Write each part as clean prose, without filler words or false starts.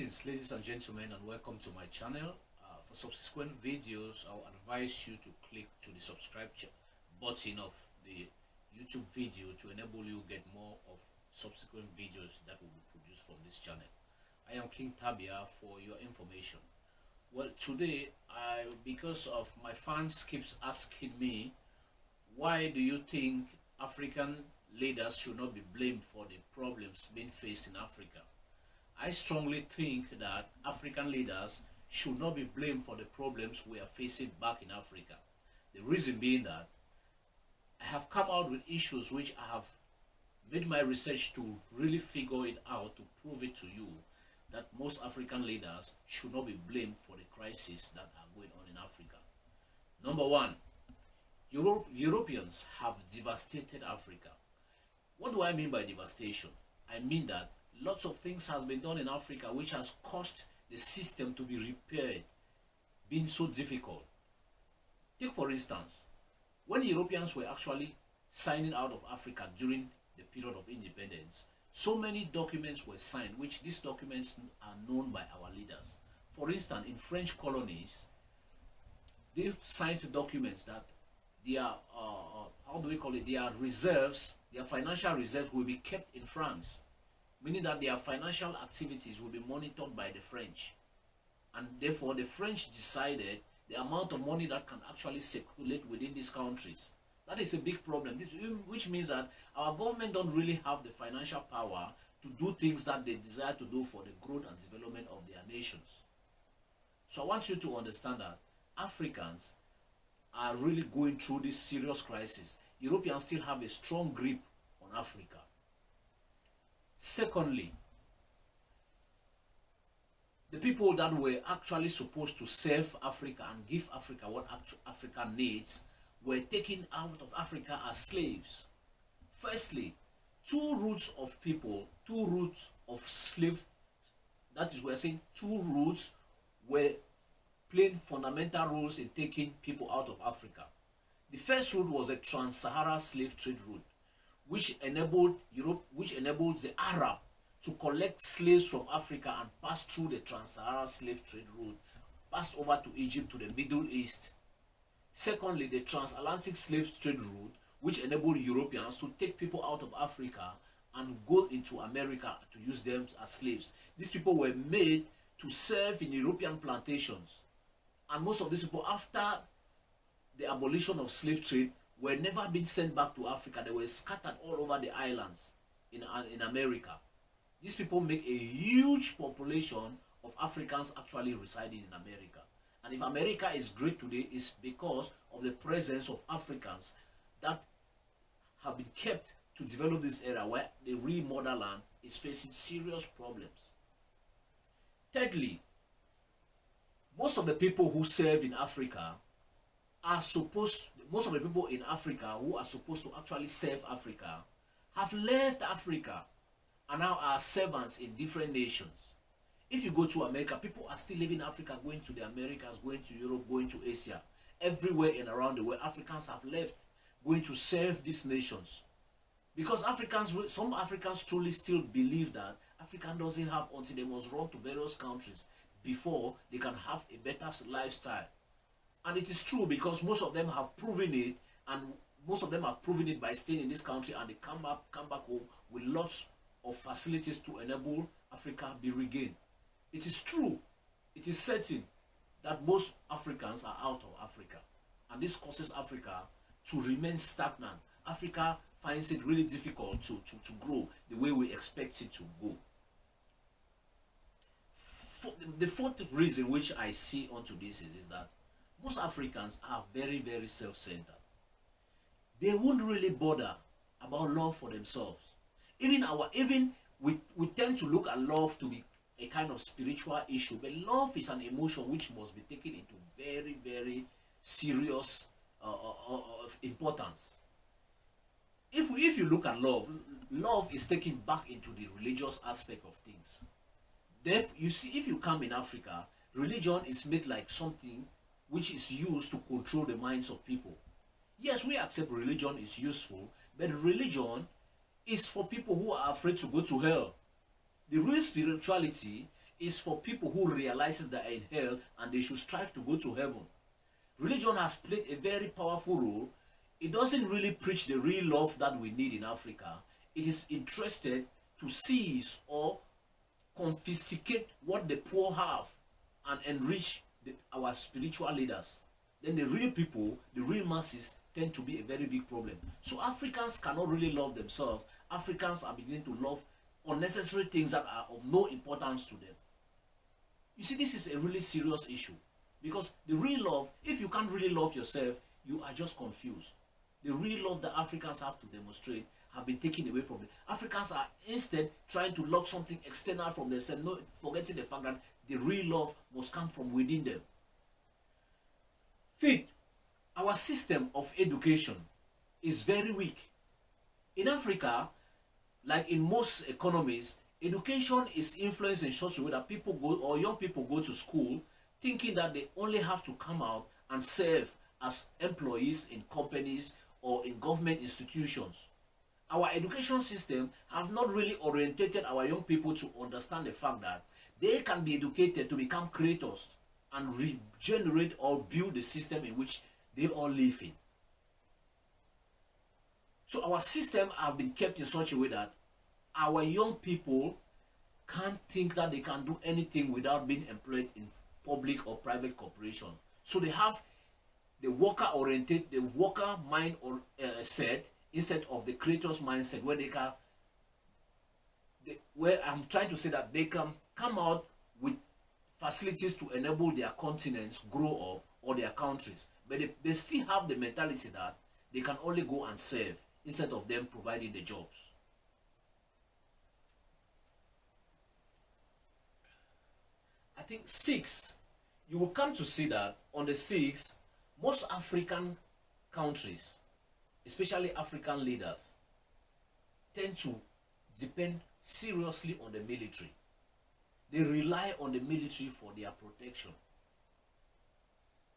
Greetings ladies and gentlemen, and welcome to my channel. For subsequent videos, I'll advise you to click to the subscribe button of the YouTube video to enable you get more of subsequent videos that will be produced from this channel. I am King Tabia for your information. Well, today, because of my fans keeps asking me, why do you think African leaders should not be blamed for the problems being faced in Africa? I strongly think that African leaders should not be blamed for the problems we are facing back in Africa. The reason being that I have come out with issues which I have made my research to really figure it out, to prove it to you that most African leaders should not be blamed for the crises that are going on in Africa. Number one, Europeans have devastated Africa. What do I mean by devastation? I mean that lots of things have been done in Africa which has caused the system to be repaired being so difficult. Take for instance, when Europeans were actually signing out of Africa during the period of independence, so many documents were signed, which these documents are known by our leaders. For instance, in French colonies, they've signed documents that their their reserves, their financial reserves will be kept in France, meaning that their financial activities will be monitored by the French. And therefore, the French decided the amount of money that can actually circulate within these countries. That is a big problem, which means that our government don't really have the financial power to do things that they desire to do for the growth and development of their nations. So I want you to understand that Africans are really going through this serious crisis. Europeans still have a strong grip on Africa. Secondly, the people that were actually supposed to serve Africa and give Africa what Africa needs were taken out of Africa as slaves. Firstly, two roots of slave, that is, we're saying two roots were playing fundamental roles in taking people out of Africa. The first route was the Trans-Sahara slave trade route, which enabled the Arab to collect slaves from Africa and pass through the Trans-Saharan slave trade route, pass over to Egypt, to the Middle East. Secondly, the transatlantic slave trade route, which enabled Europeans to take people out of Africa and go into America to use them as slaves. These people were made to serve in European plantations. And most of these people, after the abolition of slave trade, were never been sent back to Africa. They were scattered all over the islands in America. These people make a huge population of Africans actually residing in America. And if America is great today, it's because of the presence of Africans that have been kept to develop this area where the real motherland is facing serious problems. Thirdly, most of the people who serve in Africa most of the people in Africa who are supposed to actually serve Africa have left Africa and now are servants in different nations. If you go to America, people are still living in Africa, going to the Americas, going to Europe, going to Asia. Everywhere and around the world, Africans have left, going to serve these nations. Because some Africans truly still believe that Africa doesn't have until they must run to various countries before they can have a better lifestyle. And it is true, because most of them have proven it, and most of them have proven it by staying in this country, and they come back home with lots of facilities to enable Africa be regained. It is true, it is certain that most Africans are out of Africa, and this causes Africa to remain stagnant. Africa finds it really difficult to grow the way we expect it to go. The fourth reason which I see onto this is that most Africans are very, very self-centered. They won't really bother about love for themselves. Even we tend to look at love to be a kind of spiritual issue, but love is an emotion which must be taken into very, very serious importance. If you look at love is taken back into the religious aspect of things. You see, if you come in Africa, religion is made like something which is used to control the minds of people. Yes, we accept religion is useful, but religion is for people who are afraid to go to hell. The real spirituality is for people who realizes they are in hell and they should strive to go to heaven. Religion has played a very powerful role. It doesn't really preach the real love that we need in Africa. It is interested to seize or confiscate what the poor have and enrich our spiritual leaders. Then the real people, the real masses, tend to be a very big problem. So Africans cannot really love themselves. Africans are beginning to love unnecessary things that are of no importance to them. You see, this is a really serious issue, because the real love, if you can't really love yourself, you are just confused. The real love that Africans have to demonstrate have been taken away from them. Africans are instead trying to love something external from themselves, not forgetting the fact that the real love must come from within them. Fifth, our system of education is very weak. In Africa, like in most economies, education is influenced in such a way that people go, or young people go to school thinking that they only have to come out and serve as employees in companies or in government institutions. Our education system have not really orientated our young people to understand the fact that they can be educated to become creators and regenerate or build the system in which they all live in. So our system have been kept in such a way that our young people can't think that they can do anything without being employed in public or private corporations. So they have the worker-oriented, the worker mind or set instead of the creator's mindset, where where I'm trying to say that they can come out with facilities to enable their continents grow up or their countries, but they still have the mentality that they can only go and serve instead of them providing the jobs. I think 6, you will come to see that on the 6, most African countries, especially African leaders, tend to depend seriously on the military. They rely on the military for their protection.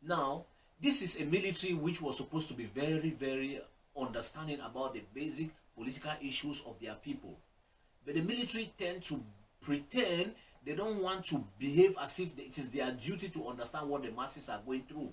Now, this is a military which was supposed to be very, very understanding about the basic political issues of their people. But the military tend to pretend they don't want to behave as if it is their duty to understand what the masses are going through.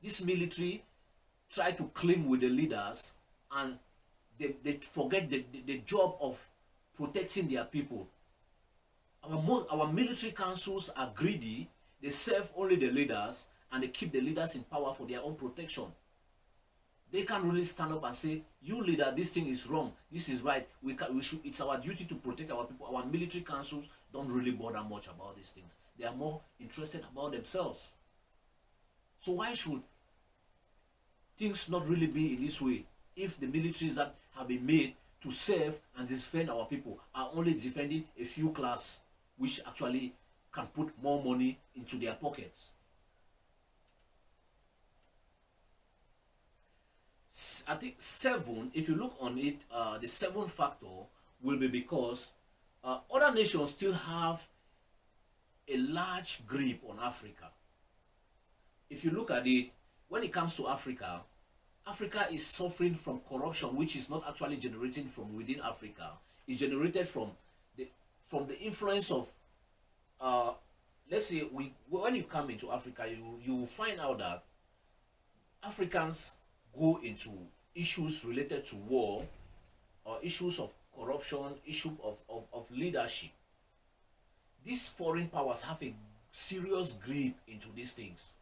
This military try to claim with the leaders, and they forget the job of protecting their people. Our military councils are greedy. They serve only the leaders, and they keep the leaders in power for their own protection. They can't really stand up and say, you leader, this thing is wrong, this is right, we should, it's our duty to protect our people. Our military councils don't really bother much about these things. They are more interested about themselves. So why should things not really be in this way if the militaries that have been made to serve and defend our people are only defending a few class which actually can put more money into their pockets? I think 7, if you look on it, the 7th factor will be because other nations still have a large grip on Africa. If you look at it, when it comes to Africa, Africa is suffering from corruption, which is not actually generating from within Africa. It's generated from the influence of, let's say, when you come into Africa, you will find out that Africans go into issues related to war or issues of corruption, issue of leadership. These foreign powers have a serious grip into these things.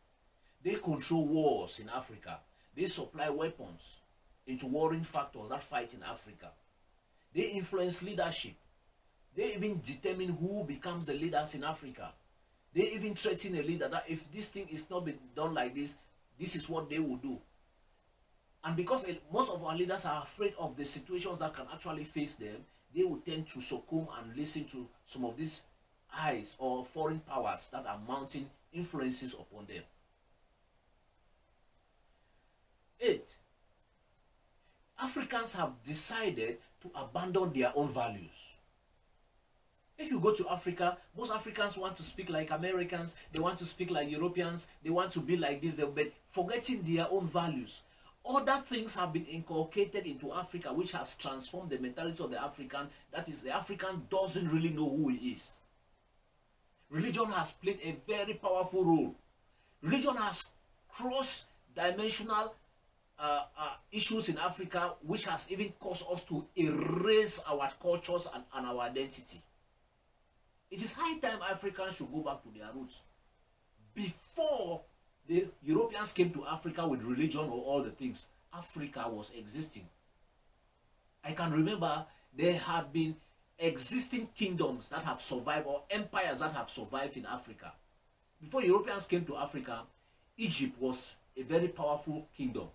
They control wars in Africa. They supply weapons into warring factors that fight in Africa. They influence leadership. They even determine who becomes the leaders in Africa. They even threaten a leader that if this thing is not being done like this, this is what they will do. And because most of our leaders are afraid of the situations that can actually face them, they will tend to succumb and listen to some of these eyes or foreign powers that are mounting influences upon them. 8, Africans have decided to abandon their own values. If you go to Africa, most Africans want to speak like Americans, they want to speak like Europeans, they want to be like this, but forgetting their own values. Other things have been inculcated into Africa which has transformed the mentality of the African. That is, the African doesn't really know who he is. Religion has played a very powerful role. Religion has cross-dimensional issues in Africa, which has even caused us to erase our cultures and our identity. It is high time Africans should go back to their roots. Before the Europeans came to Africa with religion or all the things, Africa was existing. I can remember there had been existing kingdoms that have survived, or empires that have survived in Africa. Before Europeans came to Africa, Egypt was a very powerful kingdom.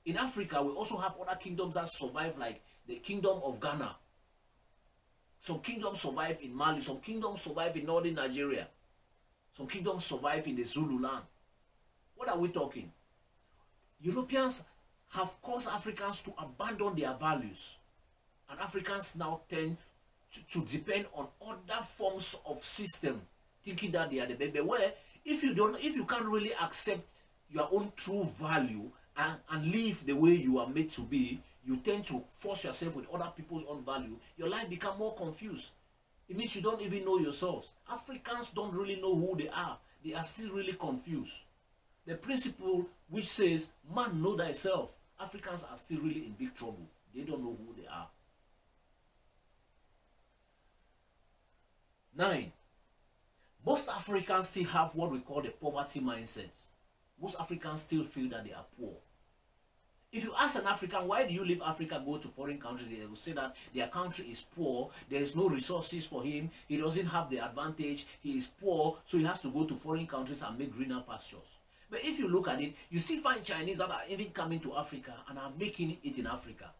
In Africa, we also have other kingdoms that survive, like the kingdom of Ghana. Some kingdoms survive in Mali, some kingdoms survive in northern Nigeria. Some kingdoms survive in the Zulu land. What are we talking? Europeans have caused Africans to abandon their values. And Africans now tend to depend on other forms of system, thinking that they are the baby. Where if you can't really accept your own true value and live the way you are made to be, you tend to force yourself with other people's own value. Your life becomes more confused. It means you don't even know yourselves. Africans don't really know who they are. They are still really confused. The principle which says, man, know thyself. Africans are still really in big trouble. They don't know who they are. 9. Most Africans still have what we call the poverty mindset. Most Africans still feel that they are poor. If you ask an African, why do you leave Africa, go to foreign countries, they will say that their country is poor, there is no resources for him, he doesn't have the advantage, he is poor, so he has to go to foreign countries and make greener pastures. But if you look at it, you still find Chinese that are even coming to Africa and are making it in Africa.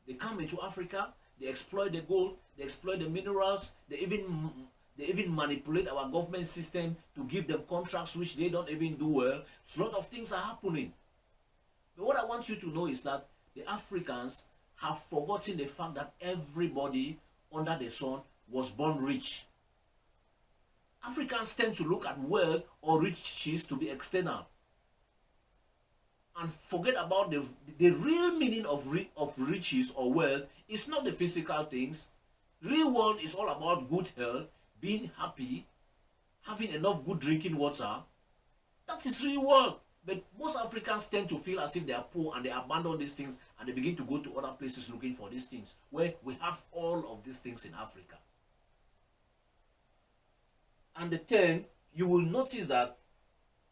They come into Africa, they exploit the gold, they exploit the minerals, they even manipulate our government system to give them contracts which they don't even do well. So a lot of things are happening. But what I want you to know is that the Africans have forgotten the fact that everybody under the sun was born rich. Africans tend to look at wealth or riches to be external and forget about the real meaning of riches or wealth. Is not the physical things. Real wealth is all about good health, being happy, having enough good drinking water. That is real wealth. But most Africans tend to feel as if they are poor and they abandon these things and they begin to go to other places looking for these things, where we have all of these things in Africa. And the 10, you will notice that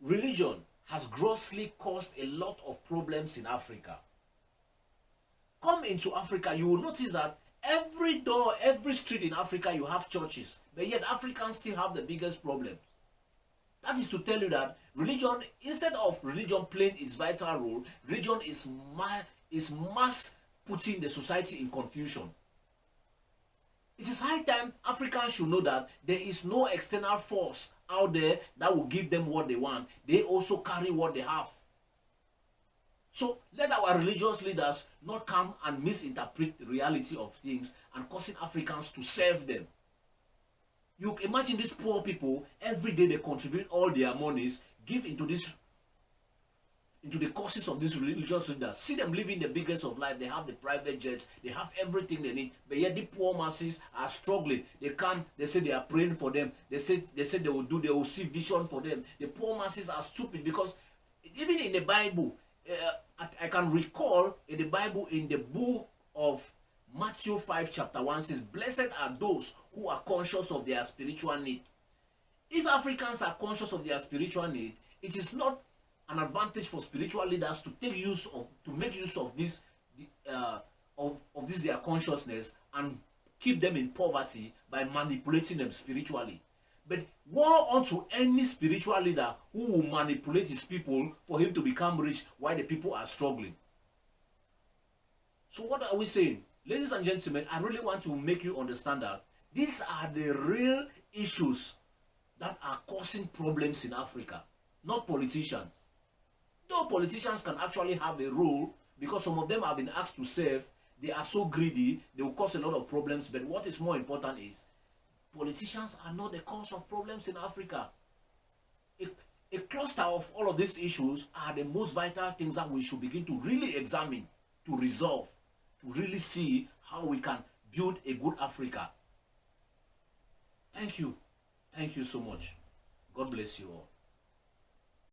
religion has grossly caused a lot of problems in Africa. Come into Africa, you will notice that every door, every street in Africa, you have churches. But yet Africans still have the biggest problem. That is to tell you that religion, instead of religion playing its vital role, religion is mass putting the society in confusion. It is high time Africans should know that there is no external force out there that will give them what they want. They also carry what they have. So let our religious leaders not come and misinterpret the reality of things and causing Africans to serve them. You imagine these poor people, every day they contribute all their monies, give into the causes of these religious leaders. See them living the biggest of life. They have the private jets, they have everything they need. But yet the poor masses are struggling. They come, they say they are praying for them. They say they will see vision for them. The poor masses are stupid because even in the Bible, I can recall in the Bible, in the book of Matthew 5 chapter 1 says, blessed are those who are conscious of their spiritual need. If Africans are conscious of their spiritual need, it is not an advantage for spiritual leaders to make use of this their consciousness and keep them in poverty by manipulating them spiritually. But woe unto any spiritual leader who will manipulate his people for him to become rich while the people are struggling. So what are we saying? Ladies and gentlemen, I really want to make you understand that these are the real issues that are causing problems in Africa, not politicians. Though politicians can actually have a role, because some of them have been asked to serve, they are so greedy, they will cause a lot of problems. But what is more important is, politicians are not the cause of problems in Africa. A cluster of all of these issues are the most vital things that we should begin to really examine, to resolve, to really see how we can build a good Africa. Thank Thank you. Thank you so much. God bless you all.